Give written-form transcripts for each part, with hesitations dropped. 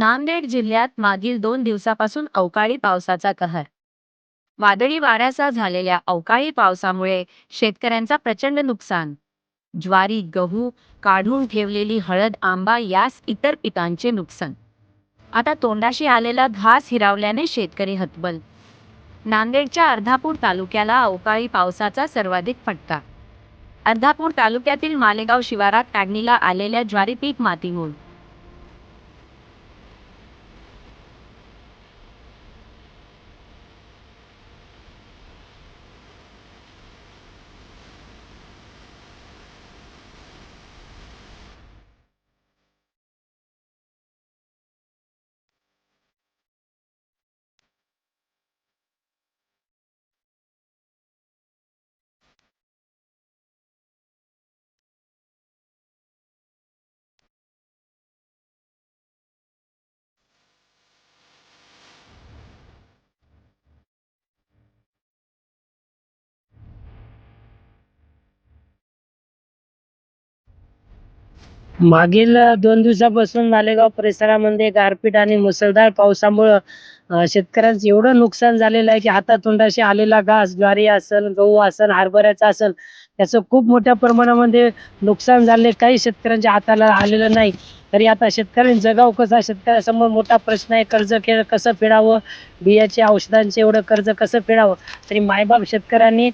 नांदेड जिल्ह्यात मागील 2 दिवसापासून अवकाळी पावसाचा कहर. वादळी वाऱ्यासह झालेल्या अवकाळी पावसामुळे शेतकऱ्यांचा प्रचंड नुकसान. ज्वारी, गहू, काढून ठेवलेली हळद, आंबा यास इतर पिकांचे नुकसान. आता तोंडाशी आलेला घास हिरावल्याने शेतकरी हतबल. नांदेडच्या अर्धापूर तालुक्याला अवकाळी पावसाचा सर्वाधिक फटका. अर्धापूर तालुक्यातील मालेगाव शिवारात काढणीला आलेल्या ज्वारी पीक मातीमोल. मागील 2 दिवसापासून मालेगाव परिसरामध्ये गारपीट आणि मुसळधार पावसामुळं शेतकऱ्यांचं एवढं नुकसान झालेलं आहे की हातातोंडाशी आलेला घास, ज्वारी असेल, गहू असेल, हरभऱ्याचा असेल, त्याचं खूप मोठ्या प्रमाणामध्ये नुकसान झाले. काही शेतकऱ्यांच्या हाताला आलेलं नाही. तरी आता शेतकऱ्यांनी जगावं कसं? शेतकऱ्यासमोर मोठा प्रश्न आहे. कर्ज कसं फेडावं? बियाचे, औषधांचे एवढं कर्ज कसं फेडावं? तरी मायबाप शेतकऱ्यांनी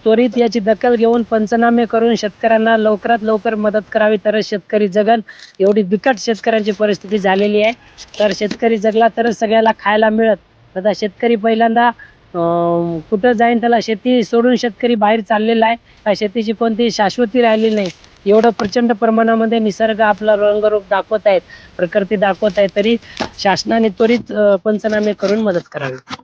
त्वरित याची दखल घेऊन पंचनामे करून शेतकऱ्यांना लवकरात लवकर मदत करावी, तरच शेतकरी जगन. एवढी बिकट शेतकऱ्यांची परिस्थिती झालेली आहे. तर शेतकरी जगला तरच सगळ्याला खायला मिळत. आता शेतकरी पहिल्यांदा कुठं जाईन त्याला शेती सोडून शेतकरी बाहेर चाललेला आहे. त्या शेतीची कोणतीही शाश्वती राहिलेली नाही. एवढं प्रचंड प्रमाणामध्ये निसर्ग आपला रंगरूप दाखवत आहेत, प्रकृती दाखवत आहे. तरी शासनाने त्वरित पंचनामे करून मदत करावी.